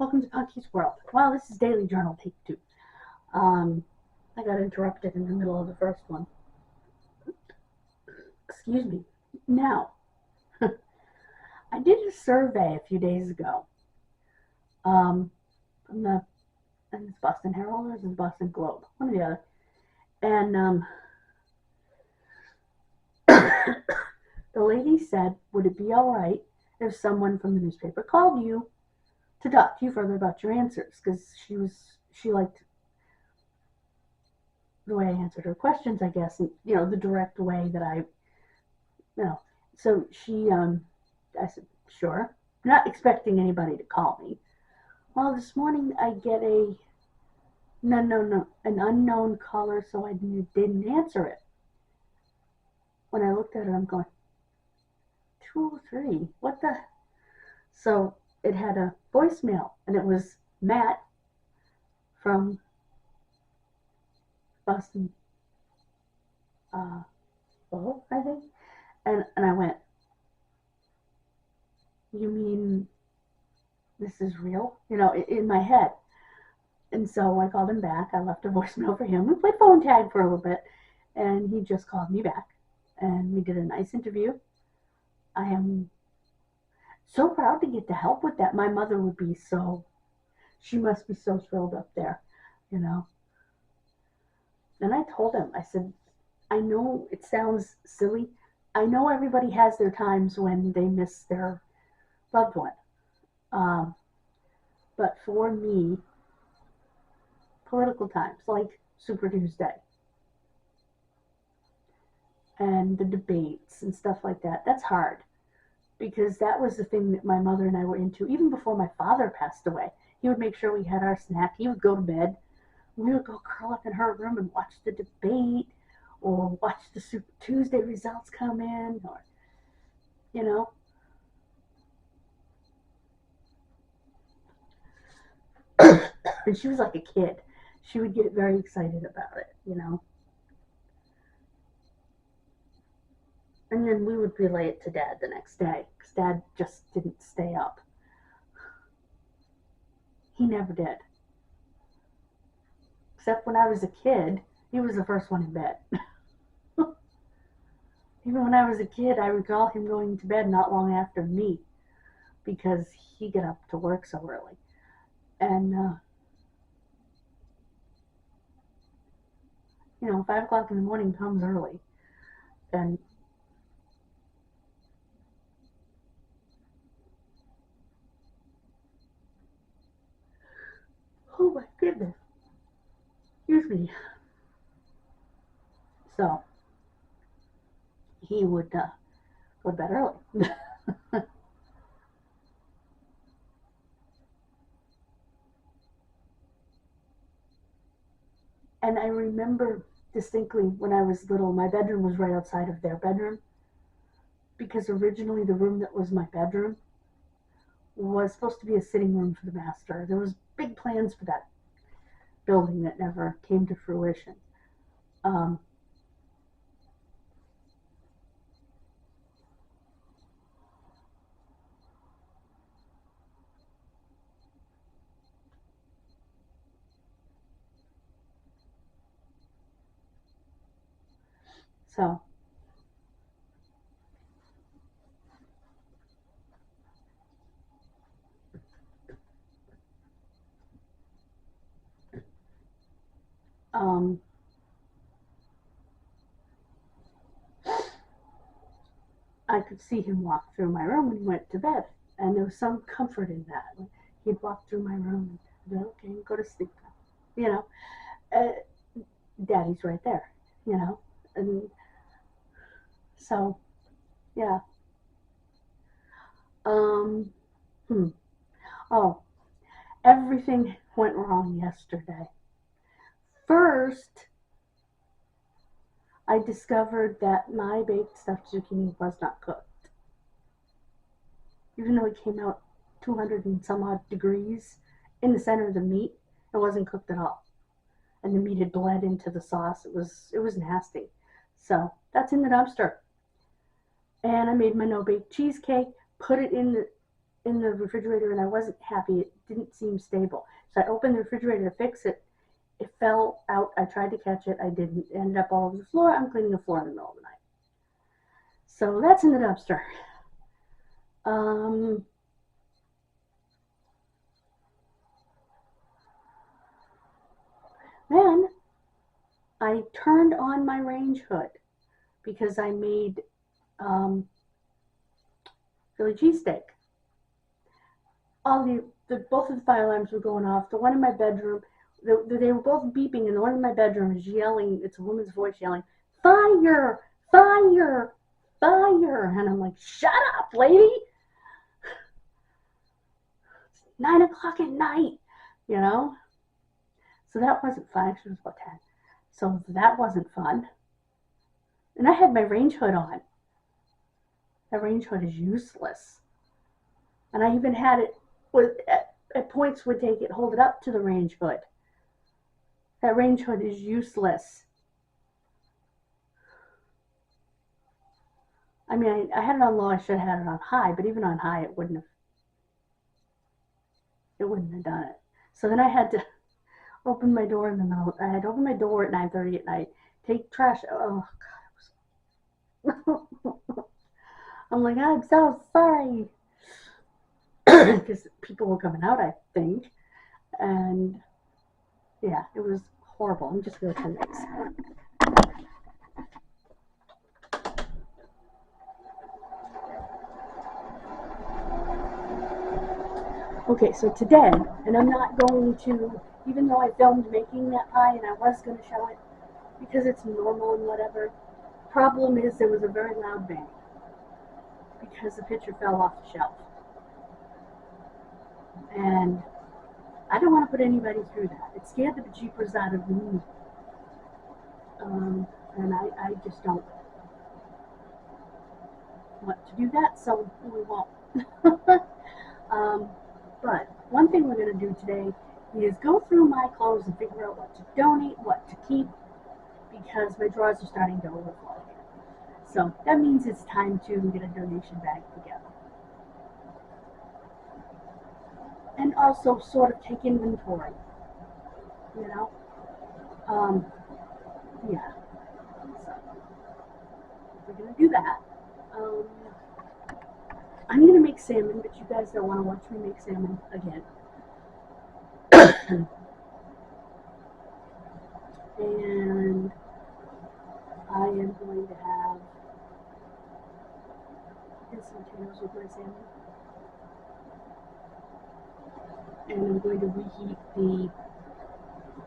welcome to Punky's World. Well, this is Daily Journal Take 2. I got interrupted in the middle of the first one. Excuse me. Now, I did a survey a few days ago. From the, and it's Boston Herald or is it Boston Globe? One or the other. And the lady said, would it be all right if someone from the newspaper called you to talk to you further about your answers? Because she liked the way I answered her questions, I guess, and the direct way that I. So I said, sure. Not expecting anybody to call me. Well, this morning I get an unknown caller, so I didn't answer it. When I looked at it, I'm going, 203, what the? So it had a voicemail, and it was Matt from Boston, I think. And I went, you mean this is real? In my head. And so I called him back. I left a voicemail for him. We played phone tag for a little bit, and he just called me back. And we did a nice interview. I am so proud to get to help with that. My mother would be she must be so thrilled up there, And I told him, I said, I know it sounds silly. I know everybody has their times when they miss their loved one. But for me, political times like Super Tuesday and the debates and stuff like that, that's hard. Because that was the thing that my mother and I were into. Even before my father passed away, he would make sure we had our snack. He would go to bed. We would go curl up in her room and watch the debate or watch the Super Tuesday results come in, or, And she was like a kid. She would get very excited about it, And then we would relay it to Dad the next day, because Dad just didn't stay up. He never did. Except when I was a kid, he was the first one in bed. Even when I was a kid, I recall him going to bed not long after me, because he got up to work so early. And, 5 o'clock in the morning comes early. And oh my goodness. Excuse me. So, he would go to bed early. And I remember distinctly when I was little, my bedroom was right outside of their bedroom, because originally the room that was my bedroom was supposed to be a sitting room for the master. There was big plans for that building that never came to fruition. So I could see him walk through my room when he went to bed, and there was some comfort in that. He'd walk through my room and be okay, go to sleep now. Daddy's right there, and so, yeah. Oh, everything went wrong yesterday. First, I discovered that my baked stuffed zucchini was not cooked. Even though it came out 200 and some odd degrees in the center of the meat, it wasn't cooked at all. And the meat had bled into the sauce. It was nasty. So that's in the dumpster. And I made my no-bake cheesecake, put it in in the refrigerator and I wasn't happy. It didn't seem stable. So I opened the refrigerator to fix it. It fell out. I tried to catch it. I didn't. It ended up all over the floor. I'm cleaning the floor in the middle of the night. So that's in the dumpster. Then I turned on my range hood because I made Philly cheesesteak. Both of the fire alarms were going off. The one in my bedroom, they were both beeping, and the one in my bedroom is yelling. It's a woman's voice yelling, "Fire! Fire! Fire!" And I'm like, "Shut up, lady! It's 9 o'clock at night, you know." So that wasn't fun. Actually, it was about 10. So that wasn't fun. And I had my range hood on. That range hood is useless. And I even had it at points would take it, hold it up to the range hood. That range hood is useless. I mean, I had it on low. I should have had it on high, but even on high, it wouldn't have done it. So then I had to open my door in the middle. I had to open my door at 9:30 at night, take trash. Oh God, I'm like, I'm so sorry, because people were coming out, I think, and yeah, it was horrible. I'm just gonna turn this. Okay, so today, and I'm not going to, even though I filmed making that pie and I was going to show it because it's normal and whatever, problem is there was a very loud bang because the pitcher fell off the shelf. And I don't want to put anybody through that. It scared the bejeepers out of me. And I just don't want to do that, so we won't. But one thing we're going to do today is go through my clothes and figure out what to donate, what to keep, because my drawers are starting to overflow here. So that means it's time to get a donation bag together. And also sort of take inventory, you know? Yeah. So we're going to do that. I'm going to make salmon, but you guys don't want to watch me make salmon again. And I am going to have instant potatoes with my salmon. And I'm going to reheat the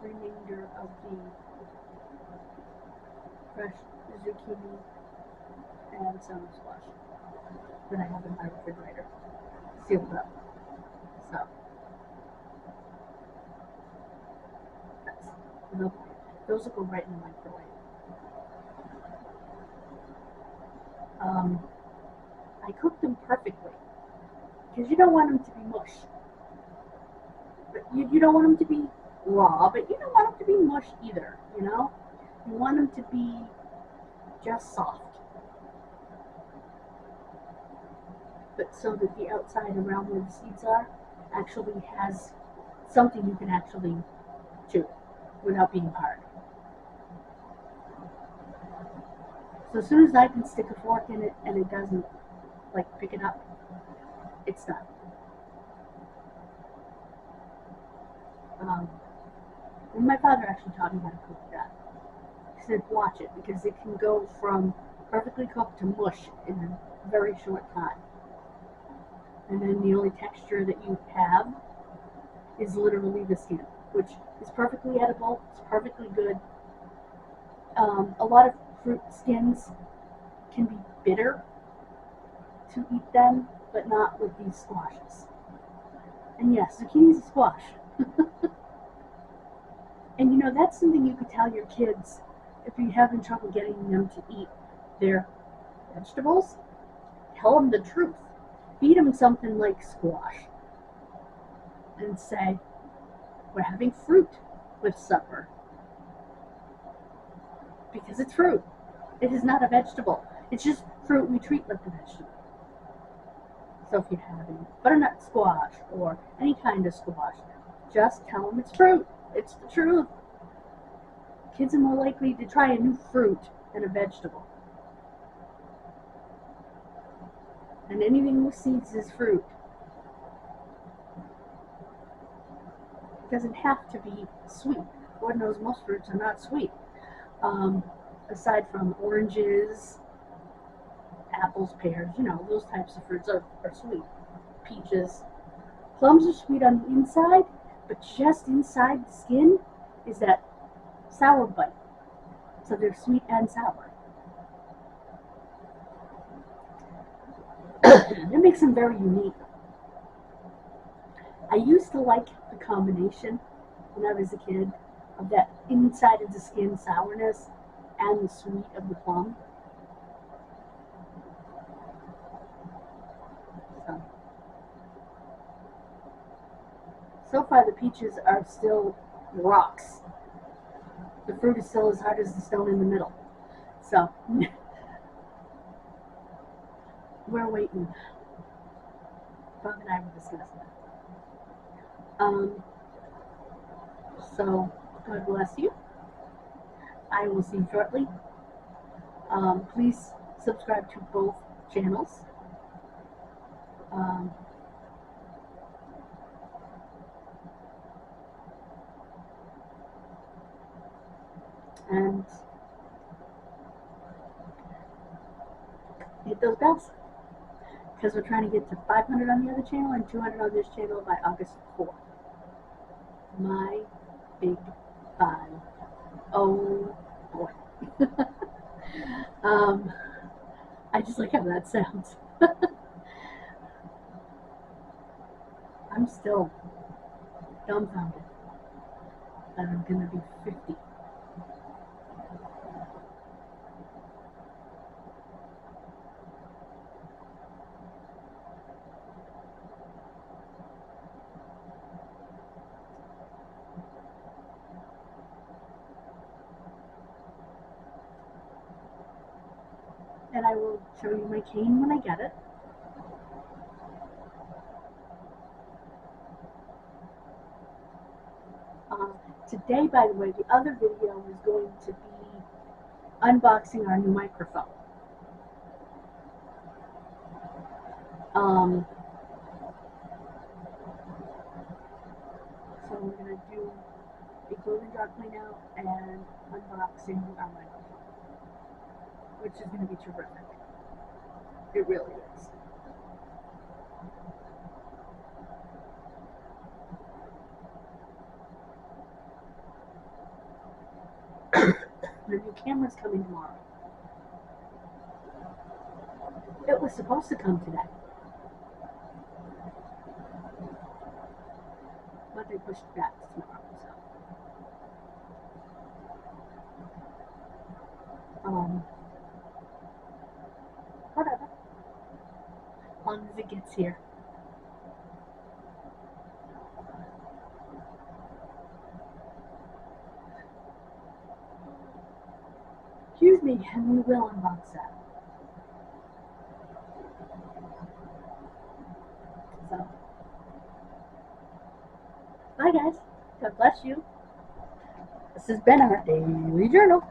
remainder of the fresh zucchini and summer squash that I have in my refrigerator, sealed up. So those will go right in the microwave. I cook them perfectly because you don't want them to be mush. But you don't want them to be raw, but you don't want them to be mush either, you know? You want them to be just soft. But so that the outside around where the seeds are actually has something you can actually chew without being hard. So as soon as I can stick a fork in it and it doesn't like pick it up, it's done. And my father actually taught me how to cook that. He said, watch it, because it can go from perfectly cooked to mush in a very short time. And then the only texture that you have is literally the skin, which is perfectly edible. It's perfectly good. A lot of fruit skins can be bitter to eat them, but not with these squashes. And yes, zucchini is a squash. And you know, that's something you could tell your kids if you're having trouble getting them to eat their vegetables. Tell them the truth. Feed them something like squash. And say, we're having fruit with supper. Because it's fruit. It is not a vegetable. It's just fruit we treat like a vegetable. So if you're having butternut squash or any kind of squash, just tell them it's fruit. It's the truth. Kids are more likely to try a new fruit than a vegetable. And anything with seeds is fruit. It doesn't have to be sweet. Lord knows most fruits are not sweet. Aside from oranges, apples, pears, those types of fruits are sweet. Peaches. Plums are sweet on the inside, but just inside the skin is that sour bite. So they're sweet and sour. That makes them very unique. I used to like the combination when I was a kid of that inside of the skin sourness and the sweet of the plum. So far the peaches are still rocks. The fruit is still as hard as the stone in the middle. So we're waiting. Bob and I were discussing it. So God bless you. I will see you shortly. Please subscribe to both channels. And hit those bells, because we're trying to get to 500 on the other channel and 200 on this channel by August 4th. My big 5. Oh boy. I just like how that sounds. I'm still dumbfounded that I'm gonna be 50. And I will show you my cane when I get it. Today, by the way, the other video is going to be unboxing our new microphone. So we're going to do a clothing drop clean out and unboxing our microphone, which is going to be terrific. It really is. The new camera's coming tomorrow. It was supposed to come today, but they pushed it back to tomorrow. So, whatever. As long as it gets here. Excuse me, and we will unbox that. So, bye guys. God bless you. This has been our daily journal.